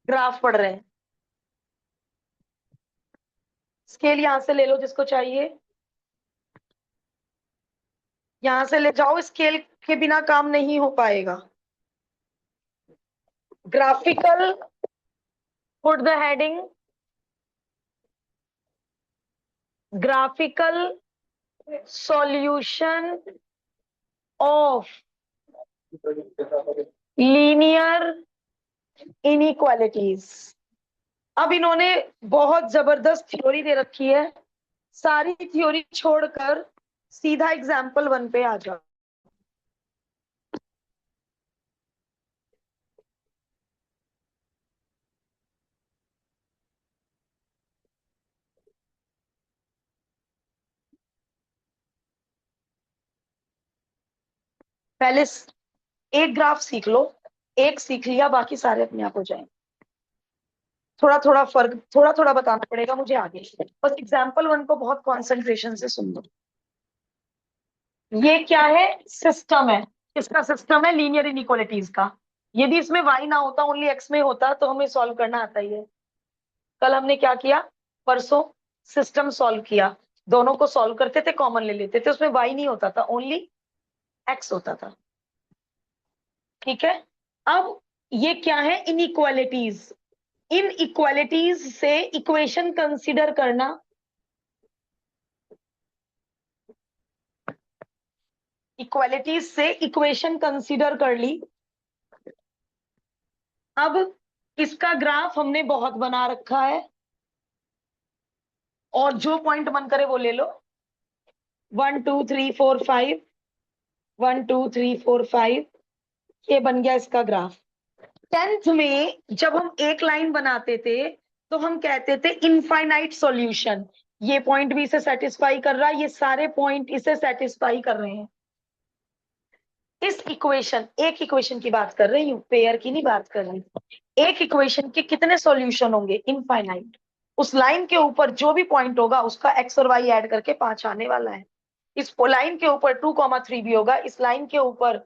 Graph पढ़ रहे हैं। स्केल यहां से ले लो जिसको चाहिए, यहां से ले जाओ, स्केल के बिना काम नहीं हो पाएगा। Graphical, put the heading graphical solution of linear inequalities. अब इन्होंने बहुत जबरदस्त थ्योरी दे रखी है, सारी थ्योरी छोड़कर सीधा एग्जाम्पल 1 पे आ जाओ। पहले एक ग्राफ सीख लो, एक सीख लिया बाकी सारे अपने आप हो जाएंगे। थोड़ा थोड़ा फर्क, थोड़ा थोड़ा बताना पड़ेगा मुझे आगे। बस एग्जाम्पल 1 को बहुत कंसंट्रेशन से सुन लो। ये क्या है? सिस्टम है। किसका सिस्टम है? लीनियर इनइक्वालिटीज का। यदि इसमें y ना होता, ओनली x में होता, तो हमें सॉल्व करना आता ही है। कल हमने क्या किया? परसों सिस्टम सॉल्व किया। दोनों को सॉल्व करते थे, कॉमन ले लेते थे, उसमें y नहीं होता था, ओनली x होता था। ठीक है। अब ये क्या है? इनइक्वालिटीज। इन इक्वालिटीज से इक्वेशन कंसीडर करना। इक्वालिटीज से इक्वेशन कंसीडर कर ली। अब इसका ग्राफ हमने बहुत बना रखा है, और जो पॉइंट मन करे वो ले लो। 1 2 3 4 5, 1 2 3 4 5, ये बन गया इसका ग्राफ। 10th में जब हम एक लाइन बनाते थे तो हम कहते थे इनफाइनाइट सॉल्यूशन। ये पॉइंट भी इसे सेटिस्फाई कर रहा है, ये सारे पॉइंट इसे सेटिस्फाई कर रहे हैं। इस इक्वेशन, एक इक्वेशन की बात कर रही हूँ, पेयर की नहीं बात कर रही। एक इक्वेशन के कितने सॉल्यूशन होंगे? इनफाइनाइट। उस लाइन के ऊपर जो भी पॉइंट होगा उसका एक्स और वाई ऐड करके 5 आने वाला है। इस लाइन के ऊपर 2,3 भी होगा, इस लाइन के ऊपर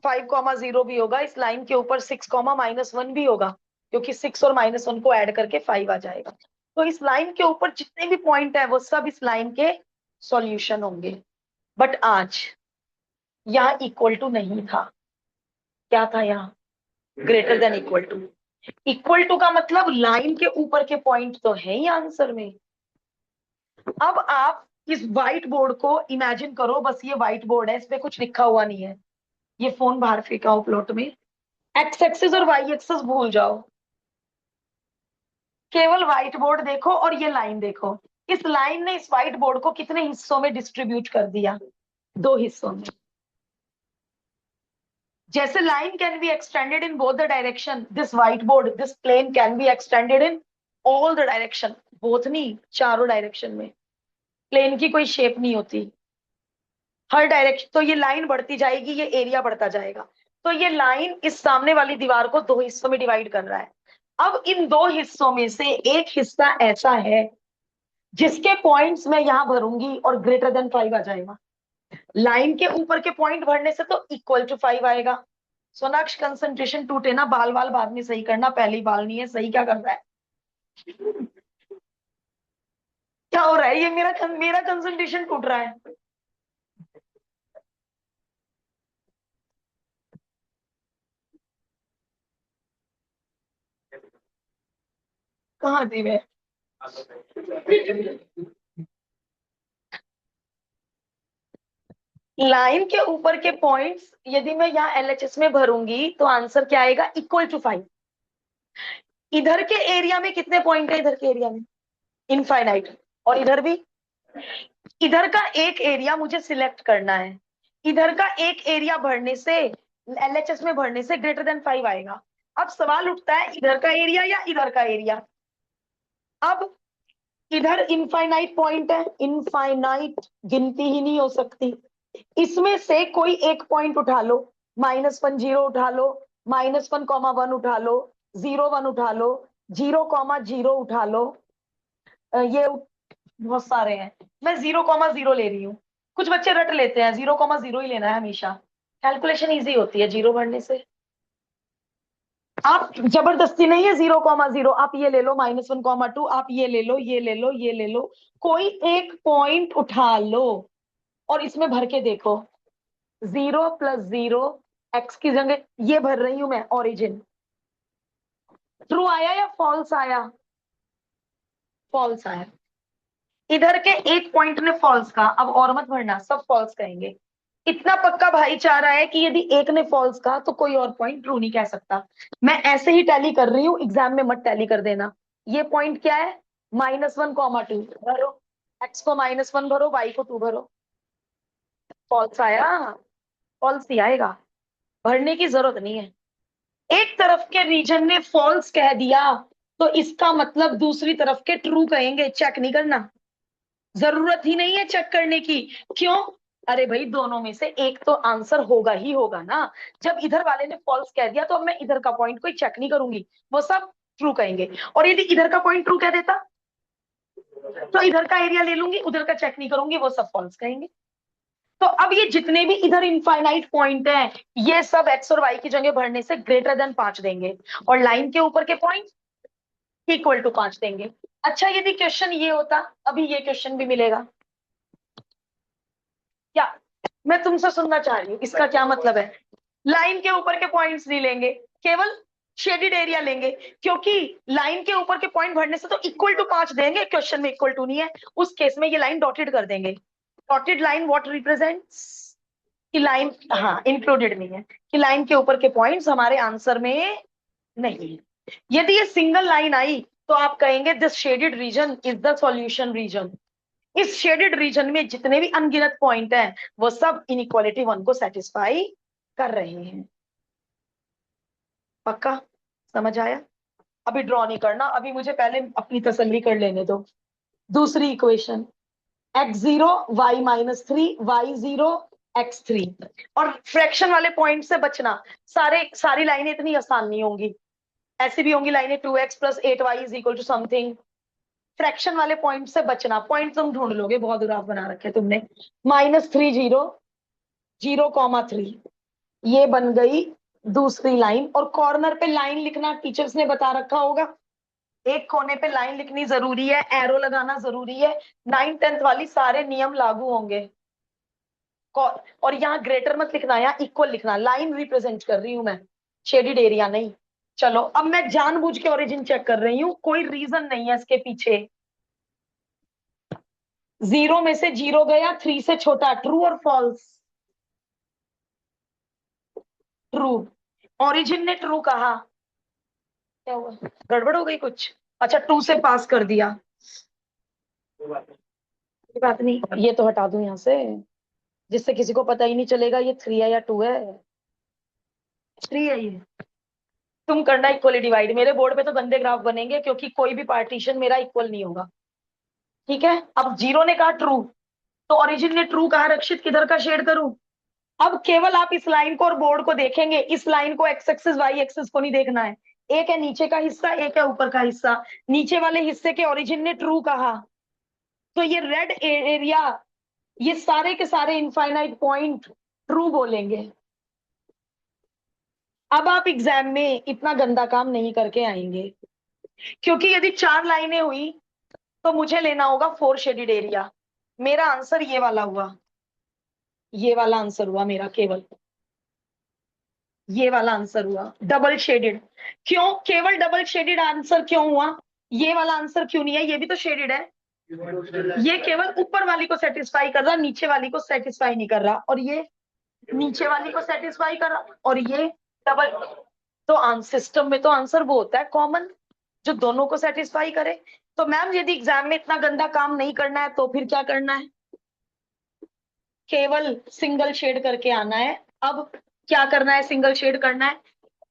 5,0 भी होगा, इस लाइन के ऊपर 6,-1 भी होगा, क्योंकि 6 और -1 को ऐड करके 5 आ जाएगा। तो इस लाइन के ऊपर जितने भी पॉइंट है वो सब इस लाइन के सॉल्यूशन होंगे। बट आज यहाँ इक्वल टू नहीं था। क्या था यहाँ? Greater than equal to. Equal to का मतलब लाइन के ऊपर के पॉइंट तो है ही आंसर में। अब आप इस व्हाइट बोर्ड को इमेजिन करो, बस ये व्हाइट बोर्ड है, इस पे कुछ लिखा हुआ नहीं है। ये फोन बाहर फेंका हो प्लॉट में। एक्स एक्सिस और वाई एक्सिस भूल जाओ, केवल व्हाइट बोर्ड देखो और ये लाइन देखो। इस लाइन ने इस व्हाइट बोर्ड को कितने हिस्सों में डिस्ट्रीब्यूट कर दिया? 2 हिस्सों में। जैसे line can be extended in both the direction, this white board, this plane can be extended in all the direction. Both नहीं, चारों डायरेक्शन में। प्लेन की कोई शेप नहीं होती, हर डायरेक्शन। तो ये लाइन बढ़ती जाएगी, ये एरिया बढ़ता जाएगा। तो ये लाइन इस सामने वाली दीवार को 2 हिस्सों में डिवाइड कर रहा है। अब इन 2 हिस्सों में से एक हिस्सा ऐसा है जिसके पॉइंट्स मैं यहां भरूंगी और ग्रेटर देन 5 आ जाएगा। लाइन के ऊपर के पॉइंट भरने से तो इक्वल टू 5 आएगा। सोनाक्ष कंसंट्रेशन टूटे ना, बाल बाल बाद में सही करना, पहले ही बाल नहीं है सही। क्या कर रहा है? क्या हो रहा है? ये मेरा कंसंट्रेशन टूट रहा है। कहाँ थी मैं? लाइन के ऊपर के पॉइंट्स यदि मैं यहाँ एलएचएस में भरूंगी तो आंसर क्या आएगा? Equal to 5। इधर के एरिया में कितने पॉइंट है? इधर के एरिया में इनफाइनाइट। और इधर भी। इधर का एक एरिया मुझे सिलेक्ट करना है। इधर का एक एरिया भरने से, एलएचएस में भरने से ग्रेटर देन 5 आएगा। अब सवाल उठता है इधर का एरिया या इधर का एरिया। अब इधर इनफाइनाइट पॉइंट है, इनफाइनाइट गिनती ही नहीं हो सकती। इसमें से कोई एक पॉइंट उठा लो, -1 0 उठा लो, -1,1 उठा लो, 0 1 उठा लो, 0,0 उठा लो। ये बहुत सारे हैं, मैं 0,0 ले रही हूँ। कुछ बच्चे रट लेते हैं 0,0 ही लेना है हमेशा। कैलकुलेशन इजी होती है जीरो भरने से। आप जबरदस्ती नहीं है 0,0, आप ये ले लो -1,2, आप ये ले लो, ये ले लो, ये ले लो, कोई एक पॉइंट उठा लो और इसमें भर के देखो। 0 + 0 x की जगह ये भर रही हूं मैं, ओरिजिन। ट्रू आया या फॉल्स आया? फॉल्स आया। इधर के एक पॉइंट ने फॉल्स कहा, अब और मत भरना, सब फॉल्स कहेंगे। इतना पक्का भाईचारा है कि यदि एक ने फॉल्स कहा तो कोई और पॉइंट ट्रू नहीं कह सकता। मैं ऐसे ही टैली कर रही हूं, एग्जाम में मत टैली कर देना। ये पॉइंट क्या है? -1,2 भरो, x को -1 भरो, y को 2 भरो। फॉल्स आया? फॉल्स ही आएगा, भरने की जरूरत नहीं है। एक तरफ के रीजन ने फॉल्स कह दिया तो इसका मतलब दूसरी तरफ के ट्रू कहेंगे, चेक नहीं करना, जरूरत ही नहीं है चेक करने की। क्यों? अरे भाई दोनों में से एक तो आंसर होगा ही होगा ना। जब इधर वाले ने फॉल्स कह दिया तो अब मैं इधर का पॉइंट कोई चेक नहीं करूंगी, वो सब ट्रू कहेंगे। और यदि इधर का पॉइंट ट्रू कह देता तो इधर का एरिया ले लूंगी, उधर का चेक नहीं करूंगी, वो सब फॉल्स कहेंगे। तो अब ये जितने भी इधर इनफाइनाइट पॉइंट हैं, ये सब एक्स और वाई की जगह भरने से ग्रेटर देन 5 देंगे, और लाइन के ऊपर के पॉइंट इक्वल टू 5 देंगे। अच्छा यदि क्वेश्चन ये होता, अभी ये क्वेश्चन भी मिलेगा क्या? मैं तुमसे सुनना चाह रही हूँ, इसका क्या मतलब है? लाइन के ऊपर के पॉइंट्स नहीं लेंगे, केवल शेडेड एरिया लेंगे, क्योंकि लाइन के ऊपर के पॉइंट भरने से तो इक्वल टू 5 देंगे, क्वेश्चन में इक्वल टू नहीं है। उस केस में ये लाइन डॉटेड कर देंगे। Dotted line what represents? कि लाइन, हाँ इंक्लूडेड नहीं है, कि लाइन के ऊपर के पॉइंट्स हमारे आंसर में नहीं है। यदि ये सिंगल लाइन आई तो आप कहेंगे this shaded region is the solution region. इस शेडेड रीजन में जितने भी अनगिनत पॉइंट हैं वो सब इनइक्वालिटी 1 को सेटिस्फाई कर रहे हैं। पक्का समझ आया? अभी ड्रॉ नहीं करना, अभी मुझे पहले अपनी तसल्ली कर लेने दो। दूसरी equation, x0 y-3 y0 x3। और फ्रैक्शन वाले पॉइंट से बचना। सारी लाइनें इतनी आसान नहीं होंगी, ऐसी भी होंगी लाइनें 2x + 8y = समथिंग। फ्रैक्शन वाले पॉइंट से बचना, पॉइंट तुम ढूंढ लोगे, बहुत ग्राफ बना रखे तुमने। -3 0 0,3 ये बन गई दूसरी लाइन। और कॉर्नर पे लाइन लिखना टीचर्स ने बता रखा होगा, एक कोने पे लाइन लिखनी जरूरी है, एरो लगाना जरूरी है। 9th 10th वाली सारे नियम लागू होंगे। और यहाँ ग्रेटर मत लिखना, यहाँ इक्वल लिखना, लाइन रिप्रेजेंट कर रही हूं मैं, शेडेड एरिया नहीं। चलो अब मैं जानबूझ के ओरिजिन चेक कर रही हूँ, कोई रीजन नहीं है इसके पीछे। 0 में से 0 गया, 3 से छोटा, ट्रू और फॉल्स? ट्रू। ओरिजिन ने ट्रू कहा, क्या हुआ? गड़बड़ हो गई कुछ? अच्छा 2 से पास कर दिया, कोई बात नहीं, ये तो हटा दूं यहाँ से, जिससे किसी को पता ही नहीं चलेगा ये 3 है या 2 है। 3 है ये। तुम करना इक्वली डिवाइड, मेरे बोर्ड पे तो गंदे ग्राफ बनेंगे क्योंकि कोई भी पार्टीशन मेरा इक्वल नहीं होगा। ठीक है, अब 0 ने कहा ट्रू, तो ओरिजिन ने ट्रू कहा, रक्षित किधर का शेड करूं? अब केवल आप इस लाइन को और बोर्ड को देखेंगे, इस लाइन को एक्स एक्सिस वाई एक्सिस को नहीं देखना है। एक है नीचे का हिस्सा, एक है ऊपर का हिस्सा। नीचे वाले हिस्से के ओरिजिन ने ट्रू कहा, तो ये रेड एरिया, ये सारे के सारे इनफाइनाइट पॉइंट ट्रू बोलेंगे। अब आप एग्जाम में इतना गंदा काम नहीं करके आएंगे, क्योंकि यदि 4 लाइनें हुई तो मुझे लेना होगा 4 शेडेड एरिया। मेरा आंसर ये वाला हुआ, ये वाला आंसर हुआ मेरा, केवल ये वाला आंसर हुआ डबल शेडेड। क्यों केवल डबल शेडेड आंसर क्यों हुआ? ये वाला आंसर क्यों नहीं है? ये भी तो शेडेड है। ये केवल ऊपर वाली को सेटिस्फाई कर रहा, नीचे वाली को सेटिस्फाई नहीं कर रहा, और ये नीचे वाली को सेटिस्फाई कर रहा, और ये डबल। तो सिस्टम में तो आंसर वो होता है कॉमन, जो दोनों को सेटिस्फाई करे। तो मैम यदि एग्जाम में इतना गंदा काम नहीं करना है तो फिर क्या करना है? केवल सिंगल शेड करके आना है। अब क्या करना है? सिंगल शेड करना है।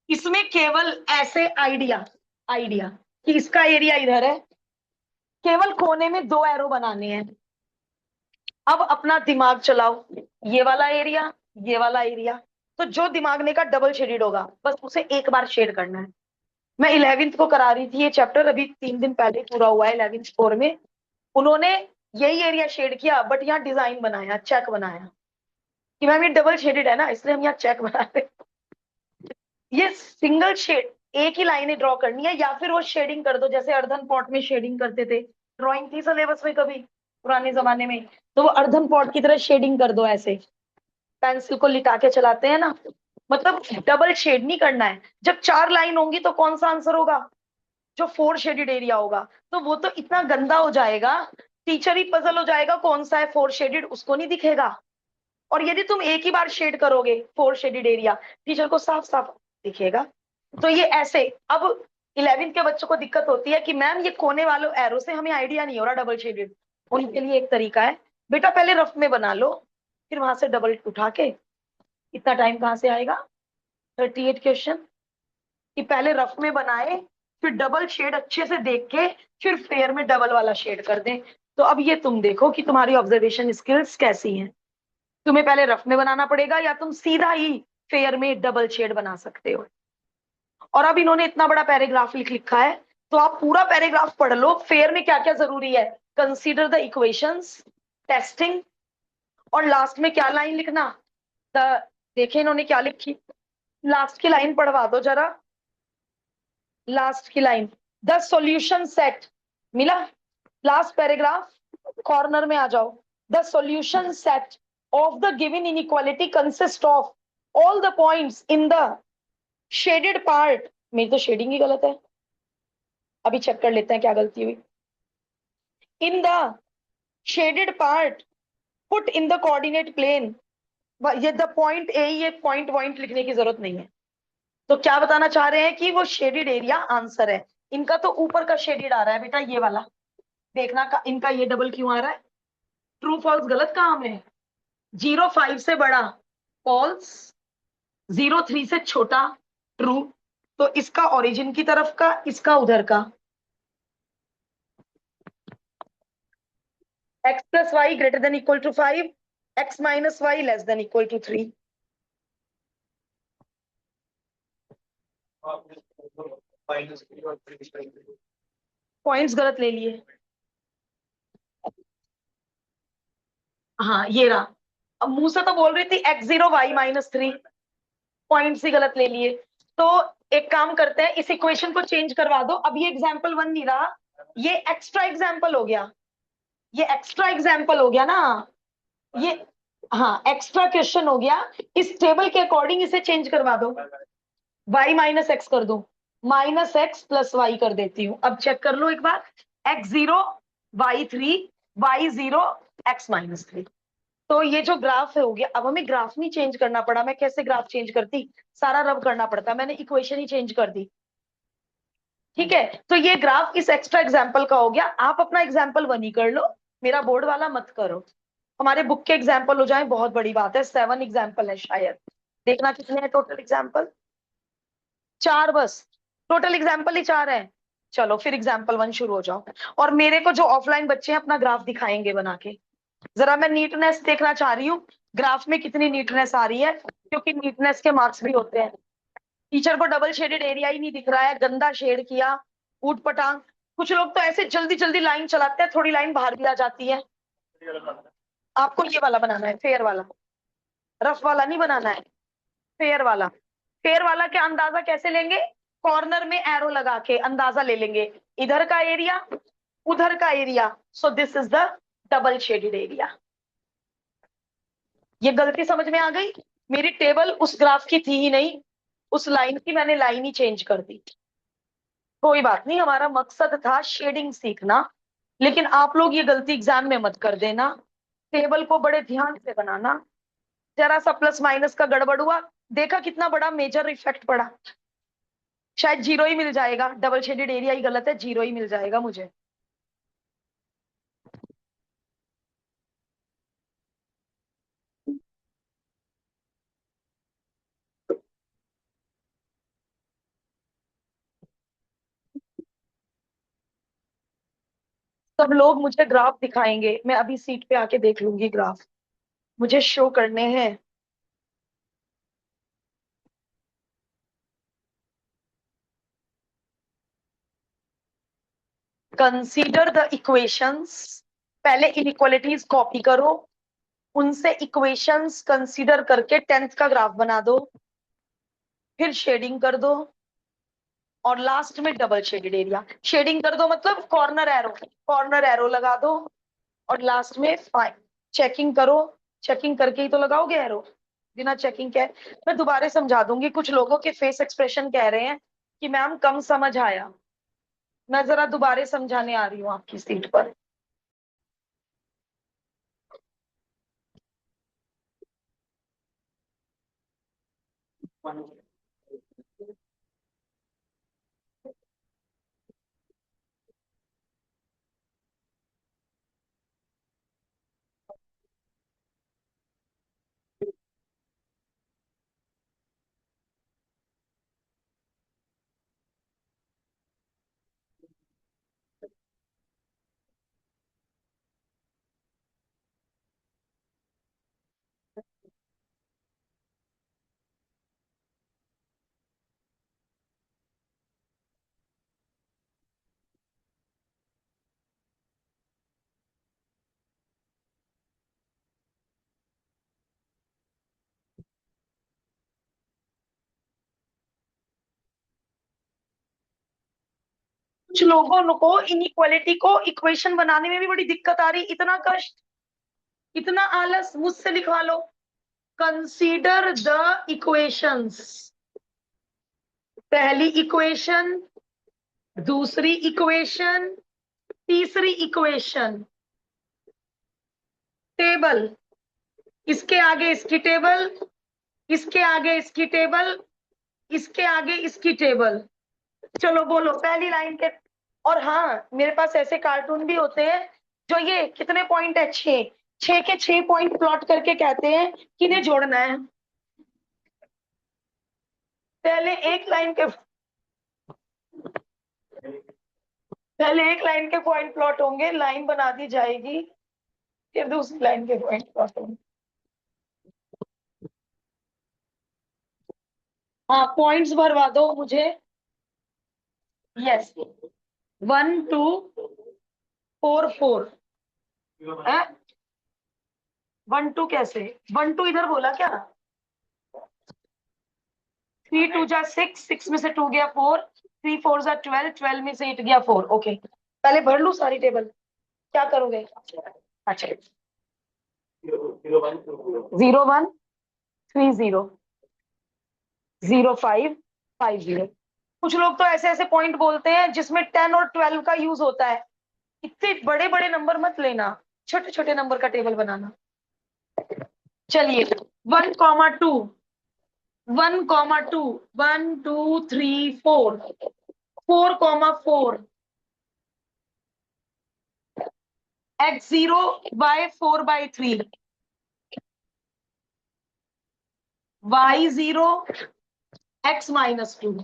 इसमें केवल ऐसे आइडिया आइडिया कि इसका एरिया इधर है, केवल कोने में 2 एरो बनाने हैं। अब अपना दिमाग चलाओ, ये वाला एरिया, ये वाला एरिया। तो जो दिमाग ने का डबल शेडेड होगा बस उसे एक बार शेड करना है। मैं 11th को करा रही थी ये चैप्टर, अभी 3 दिन पहले पूरा हुआ है 11th 4 में। उन्होंने यही एरिया शेड किया, बट यहाँ डिजाइन बनाया, चेक बनाया कि मैम ये डबल शेडेड है ना, इसलिए हम यहाँ चेक बना रहे हैं। ये सिंगल शेड, एक ही लाइनें ड्रॉ करनी है, या फिर वो शेडिंग कर दो, जैसे अर्धन पॉट में शेडिंग करते थे, ड्राइंग थी सिलेबस में कभी पुराने जमाने में, तो वो अर्धन पॉट की तरह शेडिंग कर दो, ऐसे पेंसिल को लिटा के चलाते हैं ना, मतलब डबल शेड नहीं करना है। जब 4 लाइन होंगी तो कौन सा आंसर होगा? जो 4 शेडेड एरिया होगा। तो वो तो इतना गंदा हो जाएगा, टीचर ही पजल हो जाएगा कौन सा है 4 शेडेड, उसको नहीं दिखेगा। और यदि तुम एक ही बार शेड करोगे 4 शेडेड एरिया, टीचर को साफ साफ दिखेगा। तो ये ऐसे, अब 11th के बच्चों को दिक्कत होती है कि मैम ये कोने वालों एरो से हमें आइडिया नहीं हो रहा डबल शेडेड। उनके लिए एक तरीका है, बेटा पहले रफ में बना लो, फिर वहां से डबल उठा के, इतना टाइम कहाँ से आएगा? 38 क्वेश्चन, कि पहले रफ में बनाए, फिर डबल शेड अच्छे से देख के, फिर फेयर में डबल वाला शेड कर दें। तो अब ये तुम देखो कि तुम्हारी ऑब्जर्वेशन स्किल्स कैसी हैं। तुम्हें पहले रफ में बनाना पड़ेगा, या तुम सीधा ही फेयर में डबल शेड बना सकते हो। और अब इन्होंने इतना बड़ा पैराग्राफ लिख लिखा है, तो आप पूरा पैराग्राफ पढ़ लो, फेयर में क्या क्या जरूरी है। कंसीडर द इक्वेशंस, टेस्टिंग, और लास्ट में क्या लाइन लिखना, द, देखे इन्होंने क्या लिखी, लास्ट की लाइन पढ़वा दो जरा, लास्ट की लाइन, द सॉल्यूशन सेट, मिला? लास्ट पैराग्राफ, कॉर्नर में आ जाओ। The solution set of the given inequality consist of all the points in the shaded part. मेरी तो शेडिंग ही गलत है, अभी चेक कर लेते हैं क्या गलती हुई। In the shaded part put in the coordinate plane. ये द पॉइंट ए, ये पॉइंट पॉइंट लिखने की जरूरत नहीं है। तो क्या बताना चाह रहे हैं कि वो शेडेड एरिया आंसर है। इनका तो ऊपर का शेडेड आ रहा है बेटा, ये वाला देखना का, इनका ये डबल क्यों आ रहा है? ट्रू फॉल्स गलत काम है। 0.5 से बड़ा फॉल्स, 0.3 से छोटा ट्रू। तो इसका ओरिजिन की तरफ का, इसका उधर का। x plus Y greater than equal to 5, x minus Y less than equal to 3। Points गलत ले लिए, हाँ ये रहा। अब मुंह से तो बोल रही थी x0 y-3, पॉइंट्स ही गलत ले लिए। तो एक काम करते हैं, इस इक्वेशन को चेंज करवा दो। अब ये एग्जाम्पल 1 नहीं रहा, ये एक्स्ट्रा एग्जाम्पल हो गया, ये एक्स्ट्रा एग्जाम्पल हो गया ना ये, हाँ एक्स्ट्रा क्वेश्चन हो गया। इस टेबल के अकॉर्डिंग इसे चेंज करवा दो, y माइनस एक्स कर दो, माइनस एक्स प्लस वाई कर देती हूँ। अब चेक कर लो एक बार, x0 y3 y0 x-3। तो ये जो ग्राफ है हो गया। अब हमें ग्राफ नहीं चेंज करना पड़ा, मैं कैसे ग्राफ चेंज करती, सारा रब करना पड़ता, मैंने इक्वेशन ही चेंज कर दी। ठीक है, तो ये ग्राफ इस एक्स्ट्रा एग्जाम्पल का हो गया। आप अपना एग्जाम्पल 1 ही कर लो, मेरा बोर्ड वाला मत करो। हमारे बुक के एग्जाम्पल हो जाए बहुत बड़ी बात है, 7 एग्जाम्पल है शायद। देखना कितने हैं टोटल एग्जाम्पल, 4 बस, टोटल एग्जाम्पल ही 4 है। चलो फिर एग्जाम्पल 1 शुरू हो जाओ। और मेरे को जो ऑफलाइन बच्चे हैं अपना ग्राफ दिखाएंगे बना के, जरा मैं नीटनेस देखना चाह रही हूँ, ग्राफ में कितनी नीटनेस आ रही है, क्योंकि नीटनेस के मार्क्स भी होते हैं। टीचर को डबल शेडेड एरिया ही नहीं दिख रहा है, गंदा शेड किया, ऊट पटांग। कुछ लोग तो ऐसे जल्दी जल्दी लाइन चलाते हैं, थोड़ी लाइन बाहर भी आ जाती है। आपको ये वाला बनाना है, फेयर वाला, रफ वाला नहीं बनाना है, फेयर वाला। फेयर वाला के अंदाजा कैसे लेंगे? कॉर्नर में एरो लगा के अंदाजा ले लेंगे, इधर का एरिया उधर का area. So this is the double shaded area. ये गलती समझ में आ गई? मेरी टेबल उस ग्राफ की थी ही नहीं, उस लाइन की मैंने लाइन ही चेंज कर दी। कोई बात नहीं, हमारा मकसद था शेडिंग सीखना। लेकिन आप लोग ये गलती एग्जाम में मत कर देना, टेबल को बड़े ध्यान से बनाना। जरा सा प्लस माइनस का गड़बड़ हुआ, देखा कितना बड़ा मेजर इफेक्ट पड़ा। शायद 0 ही मिल जाएगा, डबल शेडेड एरिया ही गलत है, 0 ही मिल जाएगा मुझे। सब लोग मुझे ग्राफ दिखाएंगे, मैं अभी सीट पे आके देख लूंगी ग्राफ, मुझे शो करने हैं। कंसीडर द इक्वेशंस, पहले इनइक्वालिटीज कॉपी करो, उनसे इक्वेशंस कंसीडर करके 10th का ग्राफ बना दो, फिर शेडिंग कर दो। और लास्ट में डबल शेडेड एरिया। शेडिंग कर दो मतलब कॉर्नर एरो लगा दो, और लास्ट में फाइन चेकिंग करो। चेकिंग करके ही तो लगाओगे एरो, बिना चेकिंग के। मैं दोबारा समझा दूंगी, कुछ लोगों के फेस एक्सप्रेशन कह रहे हैं कि मैम कम समझ आया। मैं जरा दोबारा समझाने आ रही हूँ आपकी सीट पर। कुछ लोगों को इनइक्वालिटी को इक्वेशन बनाने में भी बड़ी दिक्कत आ रही, इतना कष्ट, इतना आलस, मुझसे लिखवा लो। Consider the equations. पहली इक्वेशन, दूसरी इक्वेशन, तीसरी इक्वेशन। टेबल, इसके आगे इसकी टेबल, इसके आगे इसकी टेबल, इसके आगे इसकी टेबल। चलो बोलो पहली लाइन के। और हाँ, मेरे पास ऐसे कार्टून भी होते हैं जो ये कितने पॉइंट है, 6, 6 के 6 पॉइंट प्लॉट करके कहते हैं कि इन्हें जोड़ना है। पहले एक लाइन के पहले एक लाइन के पॉइंट प्लॉट होंगे, लाइन बना दी जाएगी, फिर दूसरी लाइन के पॉइंट प्लॉट होंगे। हाँ, पॉइंट्स भरवा दो मुझे। यस, 1 2 4 4। 1 2 कैसे, 1 2 इधर बोला क्या? 3 2 जा 6, 6 में से 2 गया 4, 3 4 जा 12, 12 में से 8 गया 4। ओके, पहले भर लू सारी टेबल, क्या करोगे? अच्छा, 0 1 3 0 0 5 5 0। कुछ लोग तो ऐसे ऐसे पॉइंट बोलते हैं जिसमें 10 और 12 का यूज होता है। इतने बड़े बड़े नंबर मत लेना, छोटे छोटे नंबर का टेबल बनाना। चलिए, 1 2, 1 2, 1 2 3 4, 4 4, x0 y4/3, y0 x-2।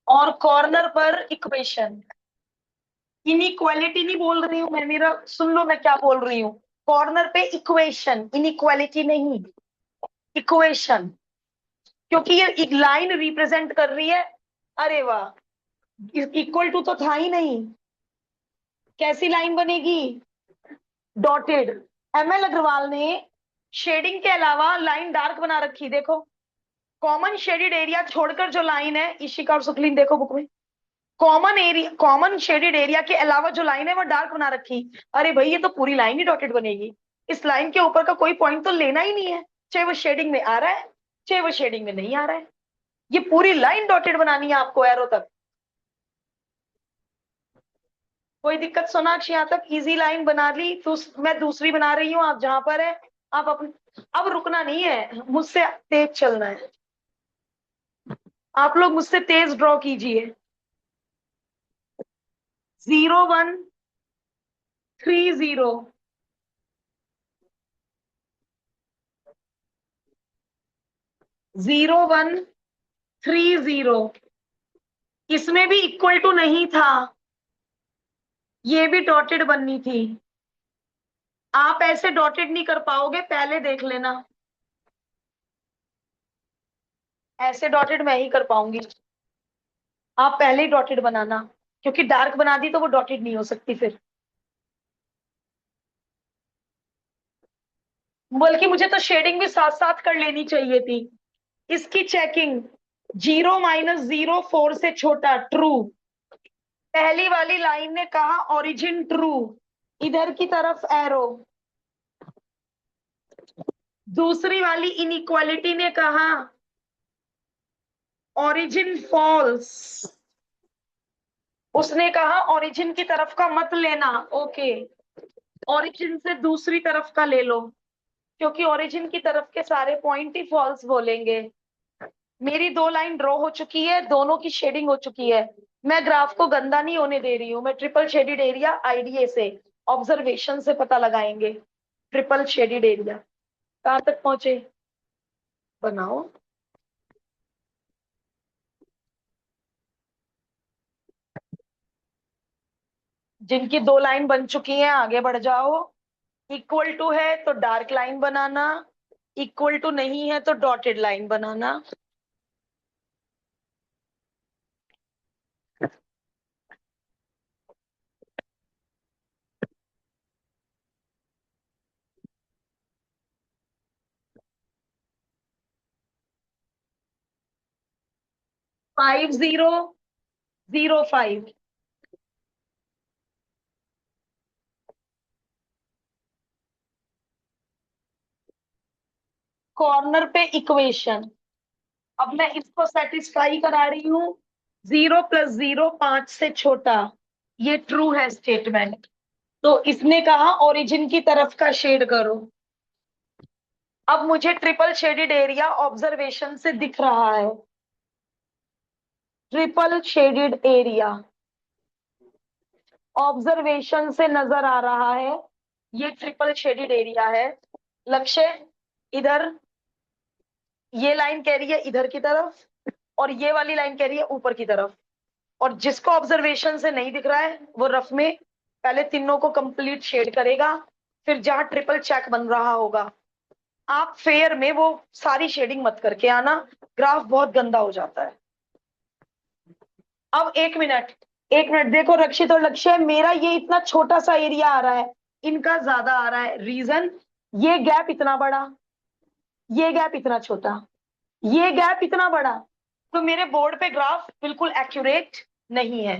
और कॉर्नर पर इक्वेशन। इनइक्वालिटी नहीं बोल रही हूं मैं, मेरा सुन लो मैं क्या बोल रही हूँ। कॉर्नर पे इक्वेशन, इनइक्वालिटी नहीं, इक्वेशन। क्योंकि ये एक लाइन रिप्रेजेंट कर रही है। अरे वाह, इक्वल टू तो था ही नहीं। कैसी लाइन बनेगी? डॉटेड। एमएल अग्रवाल ने शेडिंग के अलावा लाइन डार्क बना रखी, देखो। कॉमन शेडेड एरिया छोड़कर जो लाइन है, इशिका और सुकलीन देखो बुक में, कॉमन शेडेड एरिया के अलावा जो लाइन है वो डार्क बना रखी। अरे भाई, ये तो पूरी लाइन ही डॉटेड बनेगी। इस लाइन के ऊपर का कोई पॉइंट तो लेना ही नहीं है, चाहे वो शेडिंग में आ रहा है, चाहे वो शेडिंग में नहीं आ रहा है। ये पूरी लाइन डॉटेड बनानी है आपको, एरो तक। कोई दिक्कत सोनाक्षी? यहाँ तक इजी लाइन बना ली तो मैं दूसरी बना रही हूँ, आप जहां पर है आप अपने, अब रुकना नहीं है, मुझसे तेज चलना है। आप लोग मुझसे तेज ड्रॉ कीजिए। 0 1 3 0, 0 1 3 0। इसमें भी इक्वल टू नहीं था, ये भी डॉटेड बननी थी। आप ऐसे डॉटेड नहीं कर पाओगे, पहले देख लेना। ऐसे डॉटेड मैं ही कर पाऊंगी, आप पहले ही डॉटेड बनाना, क्योंकि डार्क बना दी तो वो डॉटेड नहीं हो सकती फिर। बल्कि मुझे तो शेडिंग भी साथ साथ कर लेनी चाहिए थी। इसकी चेकिंग, 0 - 0 4 से छोटा, ट्रू। पहली वाली लाइन ने कहा ओरिजिन ट्रू, इधर की तरफ एरो। दूसरी वाली इनइक्वालिटी ने कहा ओरिजिन फॉल्स, उसने कहा ओरिजिन की तरफ का मत लेना। ओके, ओरिजिन से दूसरी तरफ का ले लो, क्योंकि ओरिजिन की तरफ के सारे पॉइंट ही फॉल्स बोलेंगे। मेरी दो लाइन ड्रॉ हो चुकी है, दोनों की शेडिंग हो चुकी है। मैं ग्राफ को गंदा नहीं होने दे रही हूं। मैं ट्रिपल शेडिड एरिया आईडीए से, ऑब्जर्वेशन से पता लगाएंगे। ट्रिपल शेडिड एरिया कहां तक पहुंचे, बनाओ। जिनकी दो लाइन बन चुकी हैं आगे बढ़ जाओ। इक्वल टू है तो डार्क लाइन बनाना, इक्वल टू नहीं है तो डॉटेड लाइन बनाना। Five zero 0 5। कॉर्नर पे इक्वेशन, अब मैं इसको सेटिस्फाई करा रही हूं। 0 + 0 5 से छोटा, ये ट्रू है स्टेटमेंट। तो इसने कहा ओरिजिन की तरफ का शेड करो। अब मुझे ट्रिपल शेडेड एरिया ऑब्जर्वेशन से दिख रहा है। ट्रिपल शेडेड एरिया ऑब्जर्वेशन से नजर आ रहा है, ये ट्रिपल शेडेड एरिया है। लक्ष्य इधर, ये लाइन कह रही है इधर की तरफ, और ये वाली लाइन कह रही है ऊपर की तरफ। और जिसको ऑब्जर्वेशन से नहीं दिख रहा है वो रफ में पहले तीनों को कंप्लीट शेड करेगा, फिर जहां ट्रिपल चेक बन रहा होगा। आप फेयर में वो सारी शेडिंग मत करके आना, ग्राफ बहुत गंदा हो जाता है। अब 1 मिनट, 1 मिनट देखो रक्षित और लक्ष्य, मेरा ये इतना छोटा सा एरिया आ रहा है, इनका ज्यादा आ रहा है। रीजन, ये गैप इतना बड़ा, ये गैप इतना छोटा, ये गैप इतना बड़ा। तो मेरे बोर्ड पे ग्राफ बिल्कुल एक्यूरेट नहीं है।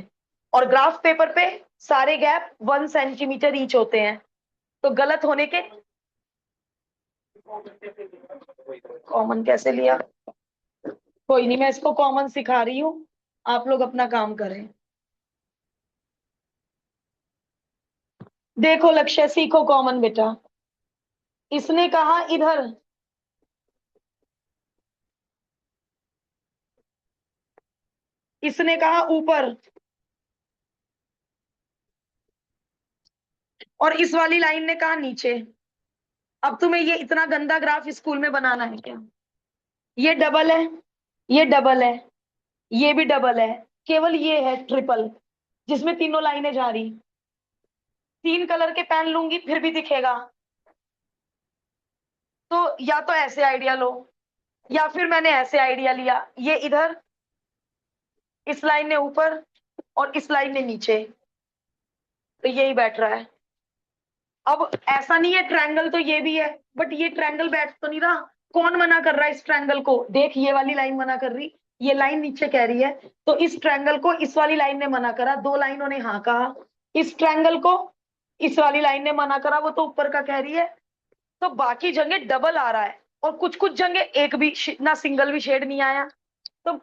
और ग्राफ पेपर पे सारे गैप 1 सेंटीमीटर ईच होते हैं, तो गलत होने के। कॉमन कैसे लिया, कोई नहीं, मैं इसको कॉमन सिखा रही हूँ, आप लोग अपना काम करें। देखो लक्ष्य, सीखो कॉमन बेटा। इसने कहा इधर, इसने कहा ऊपर, और इस वाली लाइन ने कहा नीचे। अब तुम्हें ये इतना गंदा ग्राफ स्कूल में बनाना है क्या? ये डबल है, ये डबल है, ये भी डबल है, केवल ये है ट्रिपल जिसमें तीनों लाइनें जा रही। 3 कलर के पेन लूंगी फिर भी दिखेगा। तो या तो ऐसे आइडिया लो, या फिर मैंने ऐसे आइडिया लिया, ये इधर, इस लाइन ने ऊपर और इस लाइन ने नीचे, तो यही बैठ रहा है। अब ऐसा नहीं है ट्रायंगल तो ये भी है, बट ये ट्रायंगल बैठ तो नहीं रहा। कौन मना कर रहा है इस ट्रायंगल को? देख, ये वाली लाइन मना कर रही, ये लाइन नीचे कह रही है। तो इस ट्रायंगल को इस वाली लाइन ने मना करा, दो लाइनों ने हाँ कहा। इस ट्रायंगल को इस वाली लाइन ने मना करा, वो तो ऊपर का कह रही है। तो बाकी जगह डबल आ रहा है, और कुछ कुछ जगह एक भी ना सिंगल भी शेड नहीं आया। तो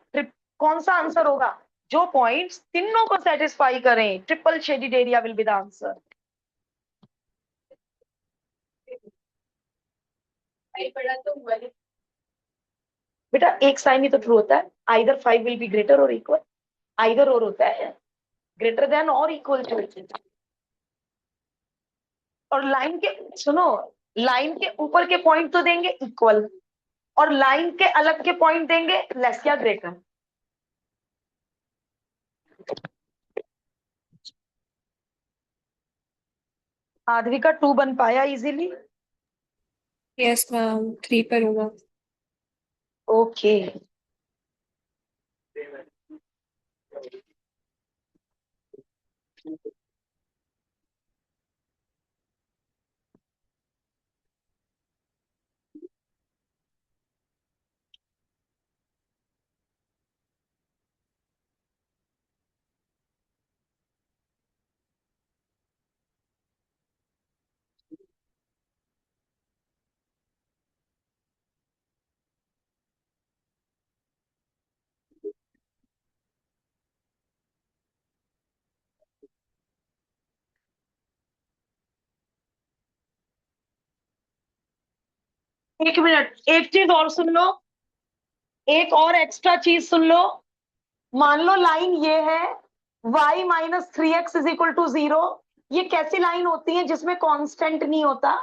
कौन सा आंसर होगा? जो पॉइंट्स तीनों को सेटिस्फाई करें, triple shaded area will be the answer. बेटा एक साइन ही तो ट्रू होता है, आइदर 5 विल बी ग्रेटर और इक्वल, आइदर और होता है, ग्रेटर देन और इक्वल टू। और लाइन के, सुनो, लाइन के ऊपर के पॉइंट तो देंगे इक्वल, और लाइन के अलग के पॉइंट देंगे लेस या ग्रेटर। आधवी का 2 बन पाया इजीली। यस मैम, 3 पर होगा। ओके, एक मिनट, एक चीज और सुन लो, एक और एक्स्ट्रा चीज सुन लो। मान लो लाइन ये है, y minus 3x is equal to 0। ये कैसी लाइन होती है जिसमें कांस्टेंट नहीं होता?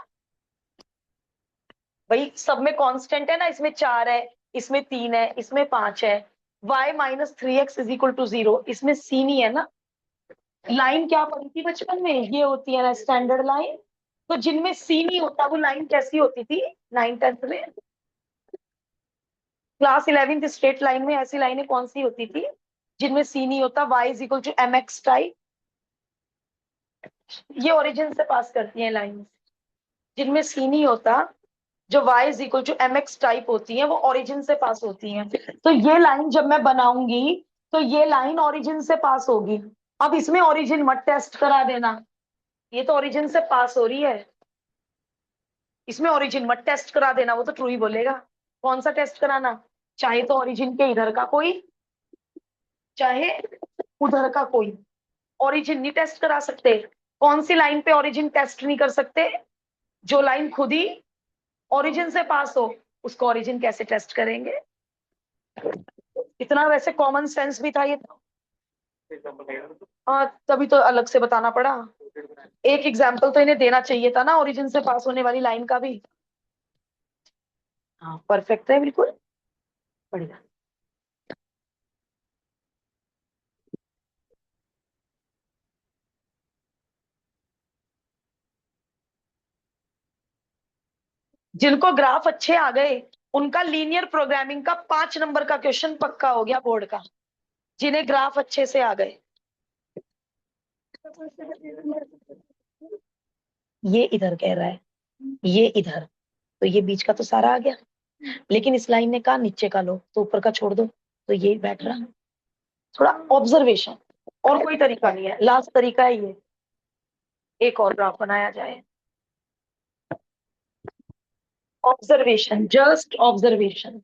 भाई सब में कांस्टेंट है ना, इसमें 4 है, इसमें 3 है, इसमें 5 है। y minus 3x is equal to 0, इसमें c नहीं है ना। लाइन क्या पढ़ी थी बचपन में, ये होती है ना स्टैंडर्ड लाइन। तो जिनमें सी नहीं होता वो लाइन कैसी होती थी 9th 10th में? क्लास 11th स्ट्रेट लाइन में ऐसी लाइनें कौन सी होती थी जिनमें सी नहीं होता? Y is equal to M X type. ये ओरिजिन से पास करती है लाइन, जिनमें सी नहीं होता, जो y is equal to M X type होती है, वो ओरिजिन से पास होती हैं। तो ये लाइन जब मैं बनाऊंगी तो ये लाइन ओरिजिन से पास होगी। अब इसमें ओरिजिन मत टेस्ट करा देना, ये तो ओरिजिन से पास हो रही है, इसमें ओरिजिन मत टेस्ट करा देना, वो तो ट्रू ही बोलेगा। कौन सा टेस्ट कराना? चाहे तो ओरिजिन के इधर का कोई, चाहे उधर का कोई। ओरिजिन नहीं टेस्ट करा सकते। कौन सी लाइन पे ओरिजिन टेस्ट नहीं कर सकते? जो लाइन खुद ही ओरिजिन से पास हो, उसको ओरिजिन कैसे टेस्ट करेंगे? इतना वैसे कॉमन सेंस भी था ये तो। हाँ, तभी तो अलग से बताना पड़ा। एक एग्जाम्पल तो इन्हें देना चाहिए था ना ओरिजिन से पास होने वाली लाइन का भी। हाँ परफेक्ट है बिल्कुल, बढ़िया। जिनको ग्राफ अच्छे आ गए उनका लीनियर प्रोग्रामिंग का 5 नंबर का क्वेश्चन पक्का हो गया बोर्ड का, जिन्हें ग्राफ अच्छे से आ गए। ये इधर कह रहा है, ये इधर, तो ये बीच का तो सारा आ गया। लेकिन इस लाइन ने कहा नीचे का लो, तो ऊपर का छोड़ दो, तो ये बैठ रहा। थोड़ा ऑब्जर्वेशन, और कोई तरीका नहीं है, लास्ट तरीका है ये। एक और ग्राफ बनाया जाए। Observation, just observation.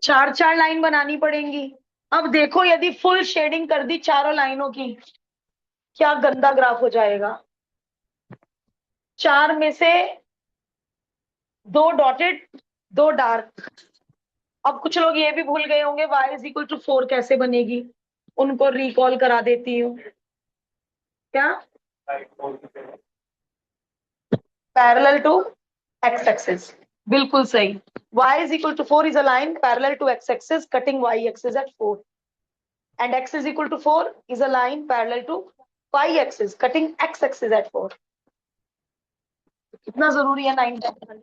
चार चार लाइन बनानी पड़ेंगी। अब देखो यदि फुल शेडिंग कर दी चारों लाइनों की, क्या गंदा ग्राफ हो जाएगा। चार में से दो डॉटेड, दो डार्क। अब कुछ लोग ये भी भूल गए होंगे y इज इक्वल टू 4 कैसे बनेगी, उनको रिकॉल करा देती हूँ। क्या? पैरेलल टू एक्स एक्सिस, बिल्कुल सही। y is equal to 4 is a line parallel to x axis cutting y axis at 4, and x is equal to 4 is a line parallel to y axis cutting x axis at 4। कितना जरूरी है 9 10 में।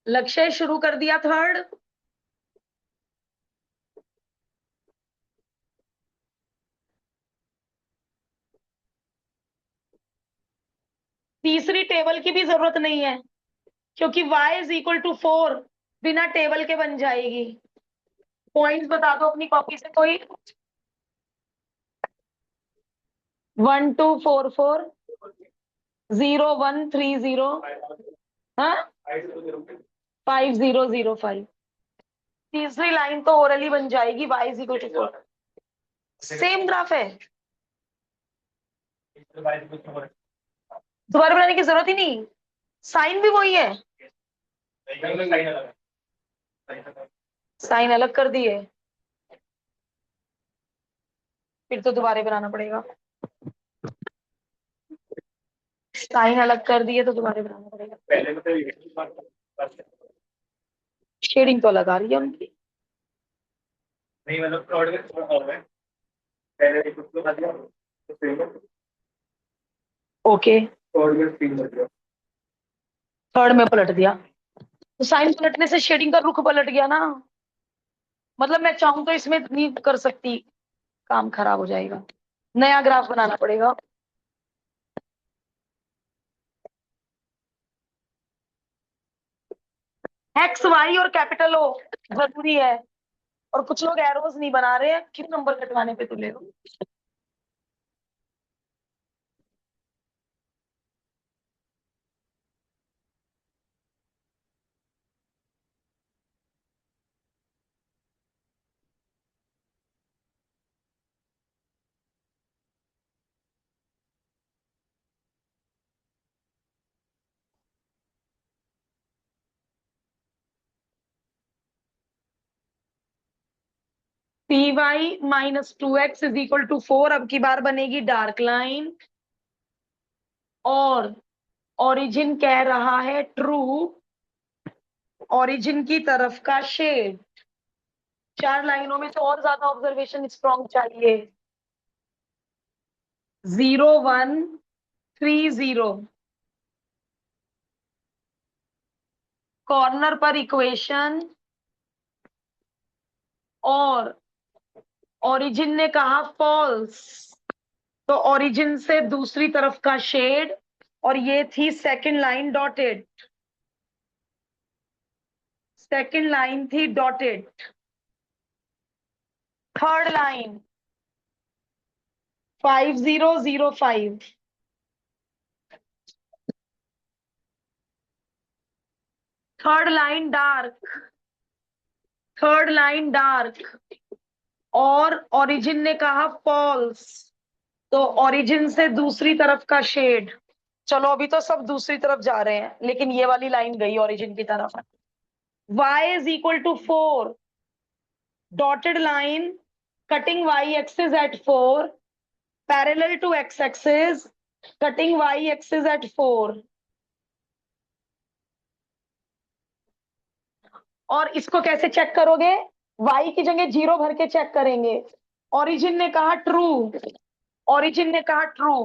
लक्ष्य शुरू कर दिया third. तीसरी table की भी जरूरत नहीं है, क्योंकि y इज इक्वल टू 4 बिना टेबल के बन जाएगी। पॉइंट्स बता दो अपनी कॉपी से कोई। 1244 0130, हाँ 5005। तीसरी लाइन तो ओरली बन जाएगी, y is equal to 4। Same graph है, दोबारा बनाने की जरूरत ही नहीं, साइन भी वही है। साइन अलग कर दिए, फिर तो दोबारा बनाना पड़ेगा। साइन अलग कर दिए तो दोबारा बनाना पड़ेगा। शेडिंग तो अलग आ रही है उनकी। नहीं मतलब थर्ड में थोड़ा और है, पहले एक उसको खा दिया तो सेम है, ओके, थर्ड में तीन बच गया। थर्ड में पलट दिया, तो साइन पलटने से शेडिंग का रुख पलट गया ना। मतलब मैं चाहूं तो इसमें नहीं कर सकती, काम खराब हो जाएगा, नया ग्राफ बनाना पड़ेगा। एक्स वाई और कैपिटल ओ जरूरी है, और कुछ लोग एरोज नहीं बना रहे हैं, क्यों नंबर कटवाने पे तुले हो। पी वाई -2x = 4, अब की बार बनेगी डार्क लाइन, और ओरिजिन कह रहा है ट्रू, ओरिजिन की तरफ का शेड। चार लाइनों में तो और ज्यादा ऑब्जर्वेशन स्ट्रॉन्ग चाहिए। 0 1 3 0, कॉर्नर पर इक्वेशन, और ओरिजिन ने कहा फॉल्स, तो ओरिजिन से दूसरी तरफ का शेड, और ये थी second line dotted, second line थी dotted. Third line 50 0 5, third line dark, third line dark, और ओरिजिन ने कहा फॉल्स, तो ओरिजिन से दूसरी तरफ का शेड। चलो अभी तो सब दूसरी तरफ जा रहे हैं, लेकिन ये वाली लाइन गई ओरिजिन की तरफ। y = 4, dotted line cutting y-axis at 4, parallel to x-axis, cutting y-axis at 4। और इसको कैसे चेक करोगे, y की जगह 0 भर के चेक करेंगे। ओरिजिन ने कहा ट्रू, ओरिजिन ने कहा ट्रू।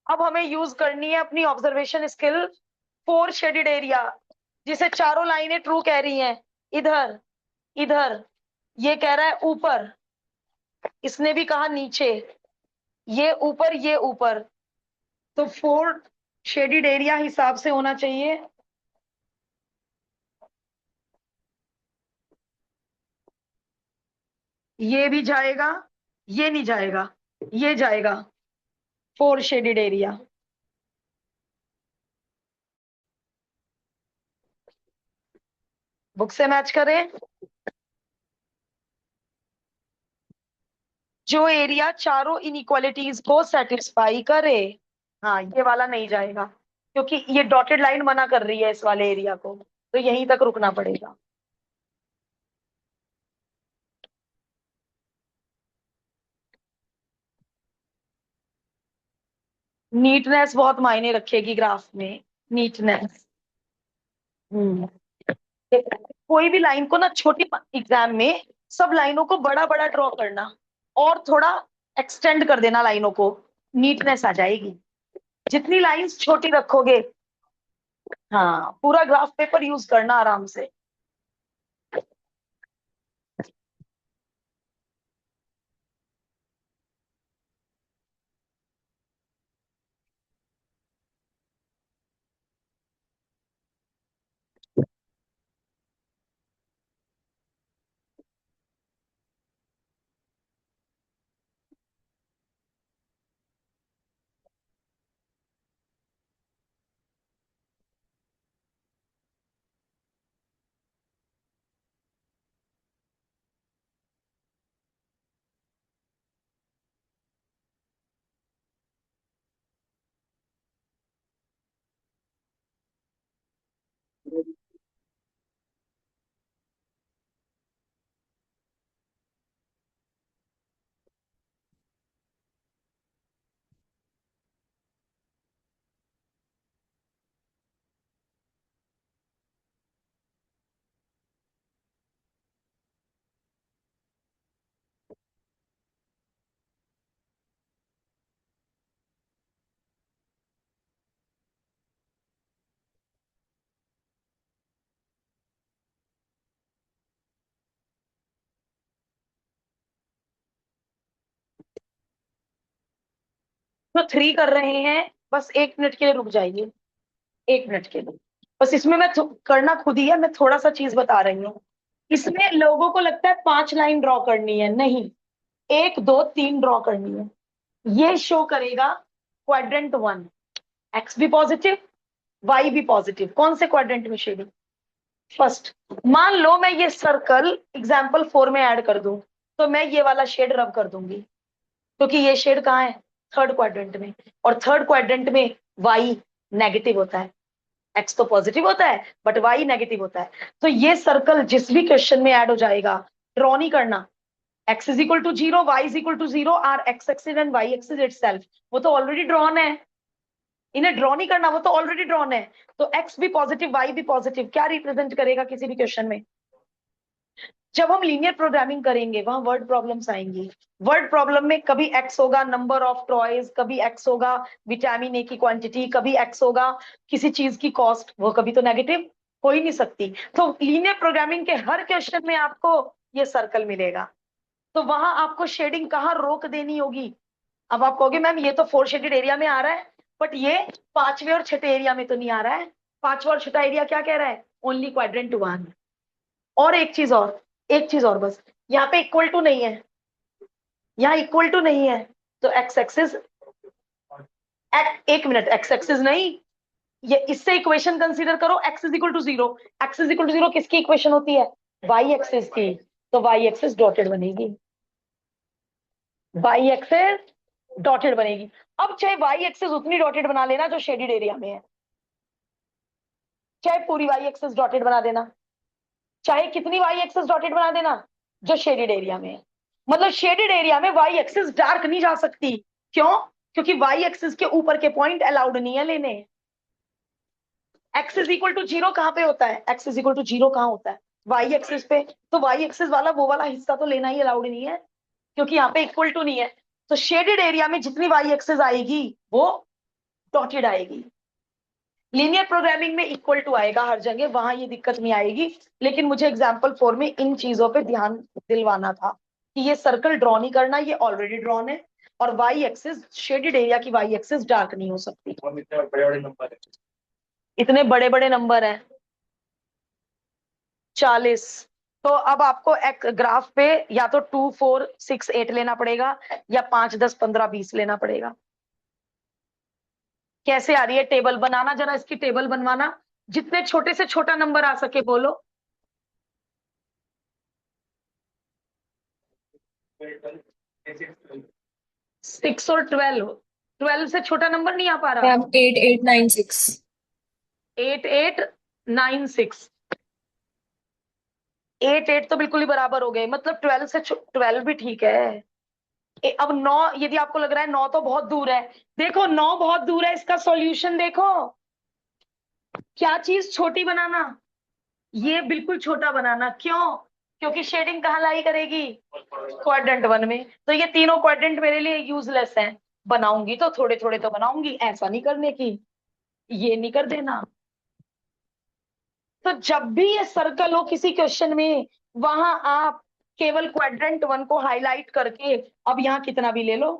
अब हमें यूज करनी है अपनी observation skill, four shaded area, जिसे चारों लाइनें ट्रू कह रही हैं। इधर, इधर, ये कह रहा है ऊपर, इसने भी कहा नीचे, ये ऊपर, ये ऊपर, तो फोर शेडेड एरिया हिसाब से होना चाहिए। ये भी जाएगा, ये नहीं जाएगा, ये जाएगा, फोर शेडेड एरिया। बुक से मैच करें, जो एरिया चारों इनइक्वालिटीज को सेटिस्फाई करे। हाँ, ये वाला नहीं जाएगा, क्योंकि ये डॉटेड लाइन मना कर रही है इस वाले एरिया को, तो यहीं तक रुकना पड़ेगा। नीटनेस बहुत मायने रखेगी ग्राफ में, नीटनेस। हम्म, कोई भी लाइन को ना, छोटी एग्जाम में सब लाइनों को बड़ा बड़ा ड्रॉ करना, और थोड़ा एक्सटेंड कर देना लाइनों को, नीटनेस आ जाएगी। जितनी लाइंस छोटी रखोगे, हाँ, पूरा ग्राफ पेपर यूज करना आराम से। तो 3 कर रहे हैं, बस 1 मिनट के लिए रुक जाइए, 1 मिनट के लिए। बस इसमें मैं करना खुद ही है, मैं थोड़ा सा चीज बता रही हूँ। इसमें लोगों को लगता है 5 लाइन ड्रॉ करनी है, नहीं, 1 2 3 ड्रॉ करनी है। ये शो करेगा क्वाड्रेंट 1, एक्स भी पॉजिटिव, वाई भी पॉजिटिव। कौन से क्वाड्रेंट में शेडिंग? फर्स्ट। मान लो मैं ये सर्कल एग्जाम्पल 4 में ऐड कर दूं, तो मैं ये वाला शेड रब कर दूंगी, क्योंकि ये शेड कहाँ है? थर्ड क्वाड्रेंट में, और थर्ड क्वाड्रेंट में वाई नेगेटिव होता है, एक्स तो पॉजिटिव होता है बट वाई नेगेटिव होता है। तो ये सर्कल जिस भी क्वेश्चन में ऐड हो जाएगा, ड्रॉ नहीं करना। X is equal to 0, Y is equal to 0 or X axis and Y axis itself, वो तो ऑलरेडी ड्रॉन है, इन्हें ड्रॉ नहीं करना, वो तो ऑलरेडी ड्रॉन है। तो एक्स भी पॉजिटिव, वाई भी पॉजिटिव, क्या रिप्रेजेंट करेगा किसी भी क्वेश्चन में? जब हम लीनियर प्रोग्रामिंग करेंगे वहां वर्ड प्रॉब्लम्स आएंगी। वर्ड प्रॉब्लम में कभी एक्स होगा नंबर ऑफ टॉयज, कभी एक्स होगा विटामिन ए की क्वांटिटी, कभी एक्स होगा किसी चीज की कॉस्ट, वो कभी तो नेगेटिव हो ही नहीं सकती। तो लीनियर प्रोग्रामिंग के हर क्वेश्चन में आपको ये सर्कल मिलेगा। तो वहां आपको शेडिंग कहाँ रोक देनी होगी? अब आप कहोगे मैम ये तो 4 शेडेड एरिया में आ रहा है, बट ये 5वें और 6ठे एरिया में तो नहीं आ रहा है। 5वां और 6ठा एरिया क्या कह रहा है? Only quadrant 1। और एक चीज और, एक चीज और बस, यहाँ पे इक्वल टू नहीं है, यहाँ इक्वल टू नहीं है, तो एक्स एक्सिस, एक मिनट, एक्स एक्सिस नहीं, ये इससे इक्वेशन कंसीडर करो, X is equal to 0। X is equal to 0 किसकी इक्वेशन होती है? वाई एक्सिस की। तो वाई एक्सिस डॉटेड बनेगी, वाई एक्सिस डॉटेड बनेगी। अब चाहे वाई एक्सिस उतनी डॉटेड बना लेना जो शेडेड एरिया में है, चाहे पूरी वाई एक्सिस डॉटेड बना देना, चाहे कितनी वाई एक्सिस डॉटेड बना देना जो शेडेड एरिया में है। मतलब शेडेड एरिया में वाई एक्सिस डार्क नहीं जा सकती। क्यों? क्योंकि वाई एक्सिस के ऊपर के पॉइंट अलाउड नहीं है लेने। एक्स इज इक्वल टू 0 कहां पे होता है? एक्स इज इक्वल टू 0 कहां होता है? वाई एक्सिस पे। तो वाई एक्सिस वाला वो वाला हिस्सा तो लेना ही अलाउड नहीं है, क्योंकि यहाँ पे इक्वल टू नहीं है। तो शेडेड एरिया में जितनी वाई एक्सिस आएगी वो डॉटेड आएगी। लीनियर प्रोग्रामिंग में इक्वल टू आएगा हर जगह, वहां ये दिक्कत नहीं आएगी। लेकिन मुझे एग्जाम्पल 4 में इन चीजों पे ध्यान दिलवाना था कि ये सर्कल ड्रॉ नहीं करना, ये ऑलरेडी ड्रॉन है। और वाई एक्सिस, शेडेड एरिया की वाई एक्सिस डार्क नहीं हो सकती। और इतने बड़े-बड़े नंबर है। इतने बड़े बड़े नंबर हैं, 40। तो अब आपको एक ग्राफ पे या तो 2 4 6 8 लेना पड़ेगा, या 5 10 15 20 लेना पड़ेगा। कैसे आ रही है टेबल? बनाना जरा इसकी टेबल बनवाना, जितने छोटे से छोटा नंबर आ सके बोलो। 6 और 12, 12 से छोटा नंबर नहीं आ पा रहा। मैम 8896। 8896, 8 8 तो बिल्कुल ही बराबर हो गए, मतलब 12 से 12 भी ठीक है। अब 9, यदि आपको लग रहा है 9 तो बहुत दूर है, देखो 9 बहुत दूर है, इसका सॉल्यूशन देखो। क्या चीज छोटी बनाना? ये बिल्कुल छोटा बनाना। क्यों? क्योंकि शेडिंग कहाँ लाई करेगी? क्वाड्रेंट 1 में। तो ये तीनों क्वाड्रेंट मेरे लिए यूजलेस हैं। बनाऊंगी तो थोड़े थोड़े तो बनाऊंगी, ऐसा नहीं करने की, ये नहीं कर देना। तो जब भी ये सर्कल हो किसी क्वेश्चन में, वहां आप केवल क्वाड्रेंट 1 को हाईलाइट करके, अब यहाँ कितना भी ले लो,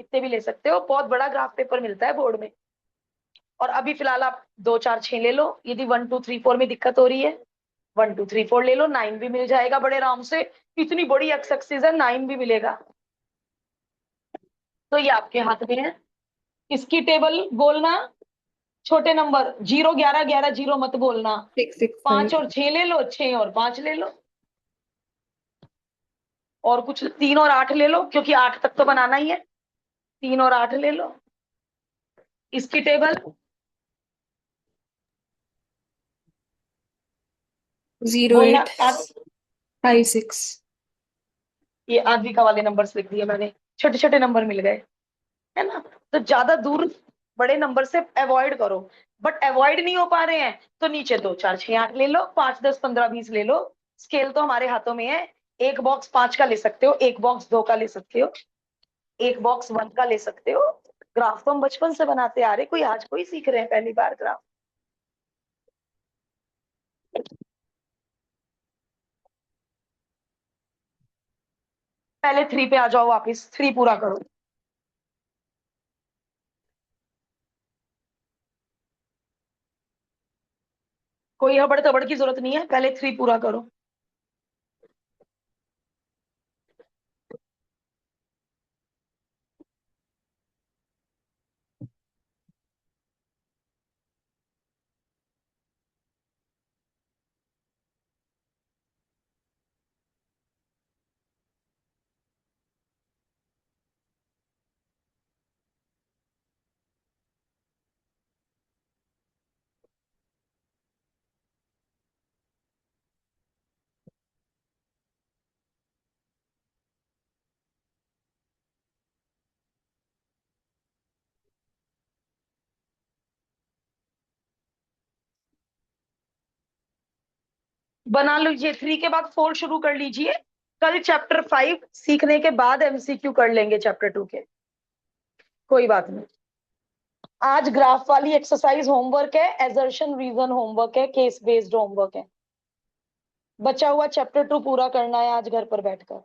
कितने भी ले सकते हो, बहुत बड़ा ग्राफ पेपर मिलता है बोर्ड में। और अभी फिलहाल आप 2 4 6 ले लो, यदि 1 2 3 4 में दिक्कत हो रही है 1 2 3 4 ले लो, 9 भी मिल जाएगा बड़े आराम से। इतनी बड़ी एक्स एक्सिस है, 9 भी मिलेगा। तो ये आपके हाथ में है। इसकी टेबल बोलना, छोटे नंबर 0 11 11 0 मत बोलना। 5 665। और 6 ले लो, 6 और 5 ले लो, और कुछ 3 और 8 ले लो, क्योंकि 8 तक तो बनाना ही है। 3 और 8 ले लो। इसकी टेबल बोलना 0856। ये आद्विका वाले नंबर्स लिख दिए मैंने, छोटे छोटे नंबर मिल गए, है ना? तो ज्यादा दूर बड़े नंबर से अवॉइड करो, बट अवॉइड नहीं हो पा रहे हैं तो नीचे 2 4 6 8 ले लो, 5 10 15 20 ले लो। स्केल तो हमारे हाथों में है। एक बॉक्स 5 का ले सकते हो, एक बॉक्स 2 का ले सकते हो, एक बॉक्स 1 का ले सकते हो। ग्राफ तो हम बचपन से बनाते आ रहे, कोई आज कोई सीख रहे हैं पहली बार ग्राफ। पहले 3 पे आ जाओ वापिस, 3 पूरा करो। कोई हबड़ तबड़ की जरूरत नहीं है, पहले 3 पूरा करो। बना लीजिए, 3 के बाद 4 शुरू कर लीजिए। कल चैप्टर 5 सीखने के बाद एमसीक्यू कर लेंगे चैप्टर 2 के, कोई बात नहीं। आज ग्राफ वाली एक्सरसाइज होमवर्क है, एजर्शन रीजन होमवर्क है, केस बेस्ड होमवर्क है। बचा हुआ चैप्टर 2 पूरा करना है आज घर पर बैठकर।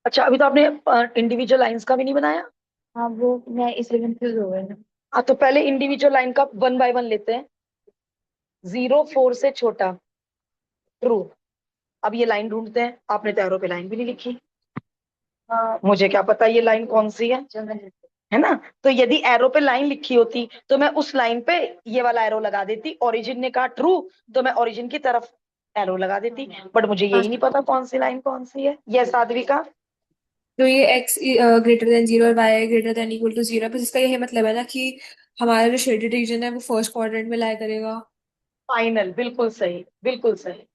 अच्छा, अभी तो आपने इंडिविजुअल लाइंस का भी नहीं बनाया। हाँ वो मैं इसलिए कंफ्यूज हो गई ना। हाँ, तो पहले इंडिविजुअल लाइन का 1 बाय 1 लेते हैं। 0 4 से छोटा, ट्रू। अब ये लाइन ढूंढते हैं, आपने तो एरो पे लाइन भी नहीं लिखी। मुझे क्या पता ये लाइन कौन सी है ना। तो यदि एरो पे लाइन लिखी होती तो मैं उस लाइन पे ये वाला एरो लगा देती। ओरिजिन ने कहा ट्रू, तो मैं ओरिजिन की तरफ एरो लगा देती। बट मुझे यही नहीं पता कौन सी लाइन कौन सी है। ये साध्विका, तो ये x ग्रेटर देन 0 और y greater than equal to 0, बस इसका यही मतलब है ना कि हमारा जो शेडेड रीजन है वो फर्स्ट क्वाड्रेंट में लाई करेगा। फाइनल, बिल्कुल सही, बिल्कुल सही।